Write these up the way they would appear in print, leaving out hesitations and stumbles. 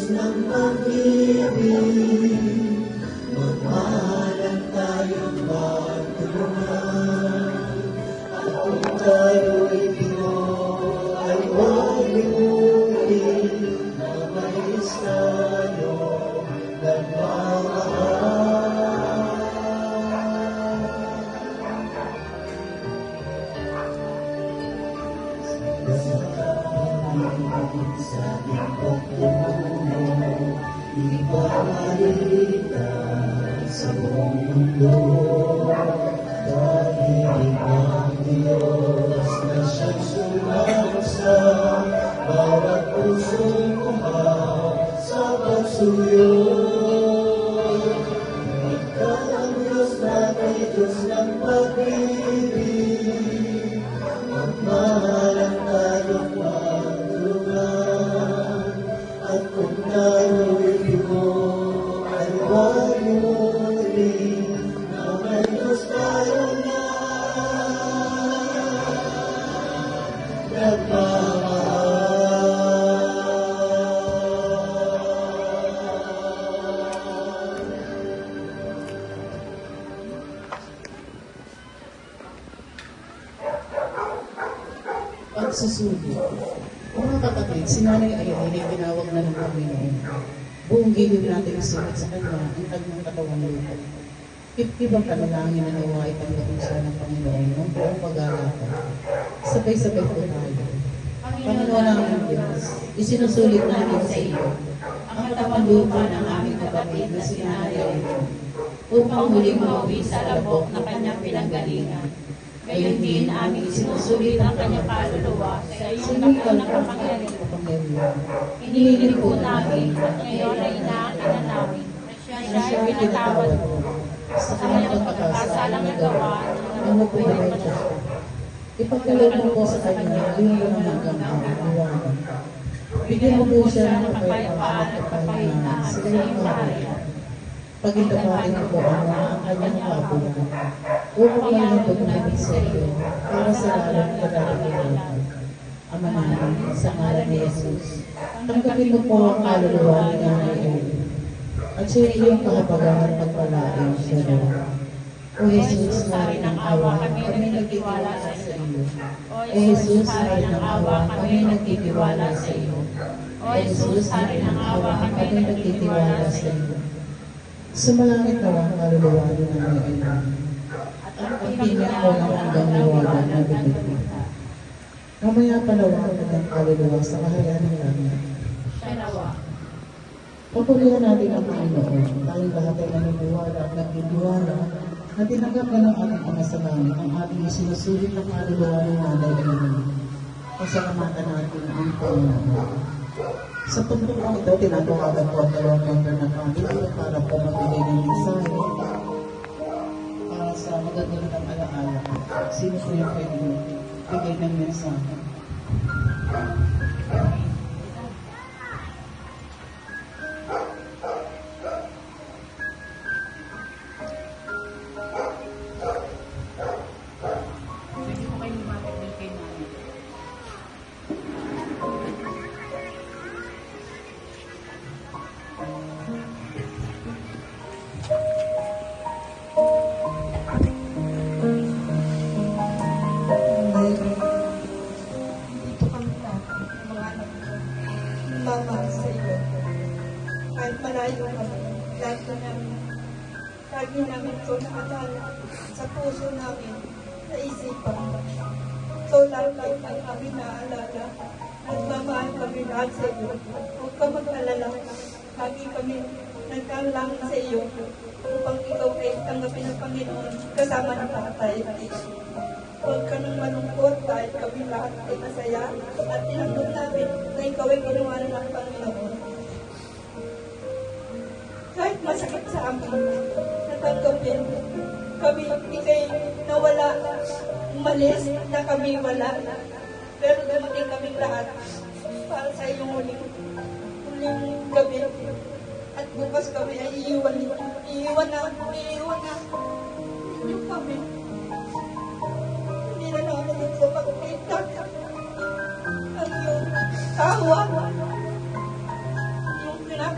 ng pag-ibig, magmahalan tayong magtulungan. At kung tayo'y Pinoy, ay huwag limutin na may tayong nagmamahal. Sa ating pagtulong, ipamalita sa buong mundo. Dahil ang Diyos na siyang sumama sa bawat pusong kumahal sa pagsuyo. Ikaw ang Diyos natin, Diyos ng pag-ibig, magmahalan tayong magtulungan. At kung tayo'y bigo, ay huwag limutin na may Diyos tayo na nagmamahal. Pagsusuri. Mga kapatid, si Nanay Irene ay tinawag na ng Panginoon. Buong giliw natin isunod sa Kanya ang tagmang katawang lupa. Ibang panalangin na nawa ay tanggapin siya ng Panginoon ng buong pag-aalapan. Sabay-sabay po tayo. Panginoon ang Diyos, isinusulit natin sa iyo ang katawang lupa ng aming kapatid na si Nanay Irene upang muling mauwi sa labok na kanyang pinanggalingan. Gayon din aming sinusulit ang kanyang kaluluwa sa iyong takbo ng kapangyarihan. Inihiling po namin at ngayon ay inaakina namin na siya ay pinatawad mo sa kanyang pagkakasalang nagawa ng nabubuhay siya. Ipagkaloob mo po sa kanya yung hanggang liwanag. Bigyan mo po siya ng kapayapaan at kapahinaan sa iyong kaharian. Pagitapatin po ang kanyang kabulan upang malapot namin sa iyo para sa lalong kadalimutan. Ama namin, sa ngalan ni Jesus, tanggapin mo po ang kaluluwa ni Nanay Irene at sa iyong kahabagan at pagpalain siya na. O Jesus, marin ang awa, kami nagtitiwala sa iyo. O Jesus, marin ang awa, kami nagtitiwala sa iyo. O Jesus, marin ang awa, kami nagtitiwala sa iyo. Sumalangit nawa ang kaluluwa ni Nanay Irene at ang pagtingin mo ng hanggang liwanag na bibigyan. Mamaya panawa ng kaluluwa sa kaharian ng langit. Papurihan natin ang Panginoon. Tayong lahat ay naniniwala at nagtitiwala na tinanggap na ng ating Ama sa langit ang ating isinusulit ng kaluluwa ni Nanay Irene. Pasalamatan natin ang Panginoon. Sa pagpupang ito, tinatawagan po ang dalawang member ng pamilya para po magbigay ng mensahe para sa magagandang alaala. Sino po yung pwede bigay ng mensahe? Malayo kami, lagi namin ito nakatala sa puso namin, sa isipan. So lagi kami naalala, nagmamahal kami lahat sa iyo. Huwag ka mag-alala, lagi kami nagkalang sa iyo upang ikaw ay tanggapin ng Panginoon kasama ng tatay. Huwag ka nang malungkot dahil kami lahat ay masaya at tinanggap namin na ikaw ay ginawa ng Panginoon. Kahit masakit sa amin, natanggapin kami, ikay nawala, umalis na kami wala. Pero dumating kami lahat para sa iyong huling gabi. At bukas kami ay iiwan na ninyo kami. Hindi na namin ito pagkita ang iyong tawa. Yung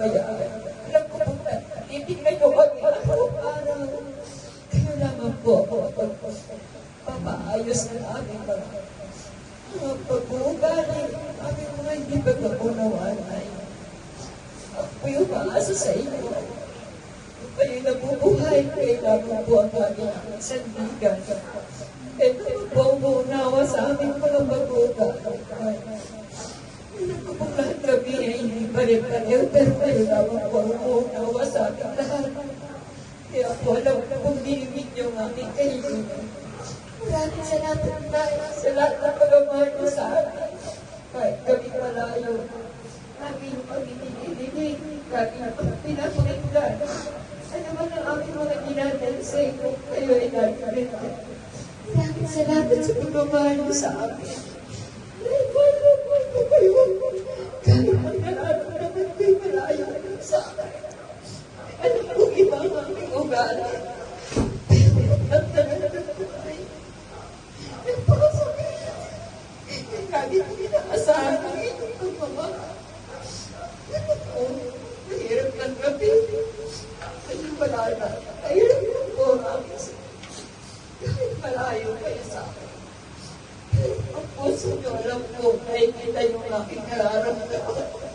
kaya alam ko po na titignan nyo kami araw-araw. Kayo lamang po ako papaayos na aming mga pag-uugali, aming mga hindi pagkakunawaan ay ako'y umaasa sa inyo. Kung kayo nabubuhay, kailangan po ang aming sandigan. Ito po ang uunawa sa aming mga pag-uugali. Alam ko pong lahat kami ay hindi pare-pareho, pero kayo lamang po ang uunawa sa aming lahat. Kaya po alam ko kung dinimit niyo ang aming kaibigan. Maraming salamat tayo sa lahat ng pag-amahal niyo sa amin. Kahit kami malayo, namin kami nililig, kami pinapakinggan. Ano man ang aming mga dinadal sa inyo, kayo ay nagkalit. Maraming salamat sa pag-amahal niyo sa amin. Naipalamay ko kayo. Kahit maglalaro naman kayo malayo sa akin. Alam ko iba ang aming ugali. Ang tagal na buhay. Nagpakasakit. Lagi ko inaasahan ng inyong pagmamahal. Ano po, mahirap ng gabi. Ano wala na, mahirap ng oras. Kahit malayo kayo sa akin. Ang puso niyo alam ko, nakikita yung aking nararamdaman.